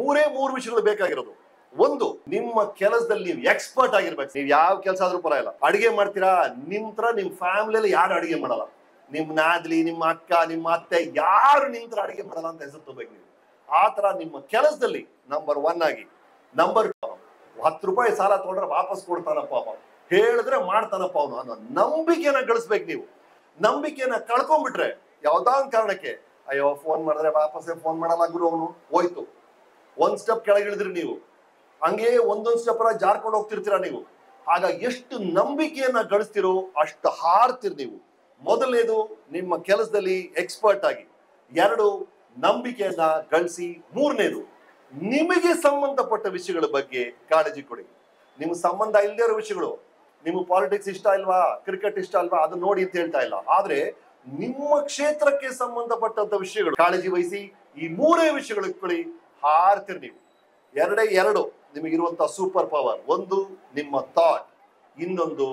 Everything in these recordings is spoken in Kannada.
ಮೂರು ವಿಷಯಗಳು ಬೇಕಾಗಿರೋದು. ಒಂದು, ನಿಮ್ಮ ಕೆಲಸದಲ್ಲಿ ನೀವು ಎಕ್ಸ್ಪರ್ಟ್ ಆಗಿರ್ಬೇಕು. ನೀವು ಯಾವ ಕೆಲಸ ಆದ್ರೂ ಪರವಾಗಿಲ್ಲ. ಅಡಿಗೆ ಮಾಡ್ತೀರಾ, ನಿಮ್ ನಿಮ್ ಫ್ಯಾಮಿಲಿಯಲ್ಲಿ ಯಾರು ಅಡಿಗೆ ಮಾಡಲ್ಲ. ನಿಮ್ ನಾದ್ಲಿ, ನಿಮ್ಮ ಅಕ್ಕ, ನಿಮ್ಮ ಅತ್ತೆ ಯಾರು ನಿಂತ್ರ ಅಡಿಗೆ ಮಾಡಲ್ಲ ಅಂತ ಹೆಸರು ತಗೋಬೇಕು ನೀವು. ಆ ತರ ನಿಮ್ಮ ಕೆಲಸದಲ್ಲಿ ನಂಬರ್ 1 ಆಗಿ. ನಂಬರ್ 2, 10 ರೂಪಾಯಿ ಸಾಲ ತಗೊಂಡ್ರೆ ವಾಪಸ್ ಕೊಡ್ತಾನಪ್ಪ ಅವ, ಹೇಳಿದ್ರೆ ಮಾಡ್ತಾನಪ್ಪ ಅವನು ಅನ್ನೋ ನಂಬಿಕೆನ ಗಳಿಸ್ಬೇಕು ನೀವು. ನಂಬಿಕೆನ ಕಳ್ಕೊಂಡ್ಬಿಟ್ರೆ ಯಾವ್ದಾ ಒಂದು ಕಾರಣಕ್ಕೆ, ಅಯ್ಯೋ ಫೋನ್ ಮಾಡಿದ್ರೆ ವಾಪಸ್ಸೇ ಫೋನ್ ಮಾಡಲ್ಲ ಗುರು ಅವನು, ಹೋಯ್ತು. ಒಂದ್ ಸ್ಟೆಪ್ ಕೆಳಗಿಳಿದ್ರಿ ನೀವು, ಹಂಗೆ ಒಂದೊಂದ್ ಸ್ಟೆಪ್ ಜಾರ್ಕೊಂಡು ಹೋಗ್ತಿರ್ತೀರಾ ನೀವು. ಆಗ ಎಷ್ಟು ನಂಬಿಕೆಯನ್ನ ಗಳಿಸ್ತಿರೋ ಅಷ್ಟು ಹಾರ್ತಿರ್ ನೀವು. ಮೊದಲನೇದು, ನಿಮ್ಮ ಕೆಲಸದಲ್ಲಿ ಎಕ್ಸ್ಪರ್ಟ್ ಆಗಿ. 2, ನಂಬಿಕೆಯನ್ನ ಗಳಿಸಿ. 3ನೇದು, ನಿಮಗೆ ಸಂಬಂಧಪಟ್ಟ ವಿಷಯಗಳ ಬಗ್ಗೆ ಕಾಳಜಿ ಕೊಡಿ. ನಿಮ್ಗೆ ಸಂಬಂಧ ಇಲ್ಲದೇ ಇರೋ ವಿಷಯಗಳು, ನಿಮ್ಗೆ ಪಾಲಿಟಿಕ್ಸ್ ಇಷ್ಟ ಇಲ್ವಾ, ಕ್ರಿಕೆಟ್ ಇಷ್ಟ ಅಲ್ವಾ, ಅದನ್ನ ನೋಡಿ ಅಂತ ಹೇಳ್ತಾ ಇಲ್ಲ. ಆದ್ರೆ ನಿಮ್ಮ ಕ್ಷೇತ್ರಕ್ಕೆ ಸಂಬಂಧಪಟ್ಟಂತ ವಿಷಯಗಳು ಕಾಳಜಿ ವಹಿಸಿ. ಈ 3 ವಿಷಯಗಳು ಇಟ್ಕೊಳ್ಳಿ, ಹಾರ್ತಿರ್ ನೀವು. 2 ನಿಮಗಿರುವಂತಹ ಸೂಪರ್ ಪವರ್. ಒಂದು ನಿಮ್ಮ ಥಾಟ್, ಇನ್ನೊಂದು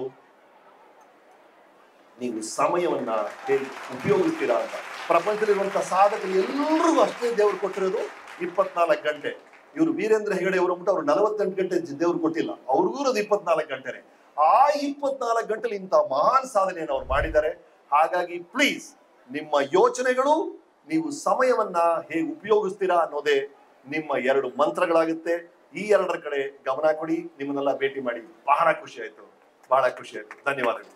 ನೀವು ಸಮಯವನ್ನ ಹೇಗೆ ಉಪಯೋಗಿಸ್ತೀರಾ ಅಂತ. ಪ್ರಪಂಚದಲ್ಲಿರುವಂತಹ ಸಾಧಕರು ಎಲ್ಲರಿಗೂ ಅಷ್ಟೇ ದೇವ್ರು ಕೊಟ್ಟಿರೋದು 24 ಗಂಟೆ. ಇವರು ವೀರೇಂದ್ರ ಹೆಗಡೆ ಅವರು ಅವ್ರು 48 ಗಂಟೆ ದೇವ್ರು ಕೊಟ್ಟಿಲ್ಲ, ಅವ್ರಿಗೂ ಇರೋದು 24 ಗಂಟೆನೆ. ಆ 24 ಗಂಟೆಲಿ ಇಂಥ ಮಹಾನ್ ಸಾಧನೆಯನ್ನು ಅವ್ರು ಮಾಡಿದ್ದಾರೆ. ಹಾಗಾಗಿ ಪ್ಲೀಸ್, ನಿಮ್ಮ ಯೋಚನೆಗಳು, ನೀವು ಸಮಯವನ್ನ ಹೇಗೆ ಉಪಯೋಗಿಸ್ತೀರಾ ಅನ್ನೋದೇ ನಿಮ್ಮ 2 ಮಂತ್ರಗಳಾಗುತ್ತೆ. ಈ 2 ಕಡೆ ಗಮನ ಕೊಡಿ. ನಿಮ್ಮನ್ನೆಲ್ಲ ಭೇಟಿ ಮಾಡಿ ಬಹಳ ಖುಷಿ ಆಯ್ತು. ಧನ್ಯವಾದಗಳು.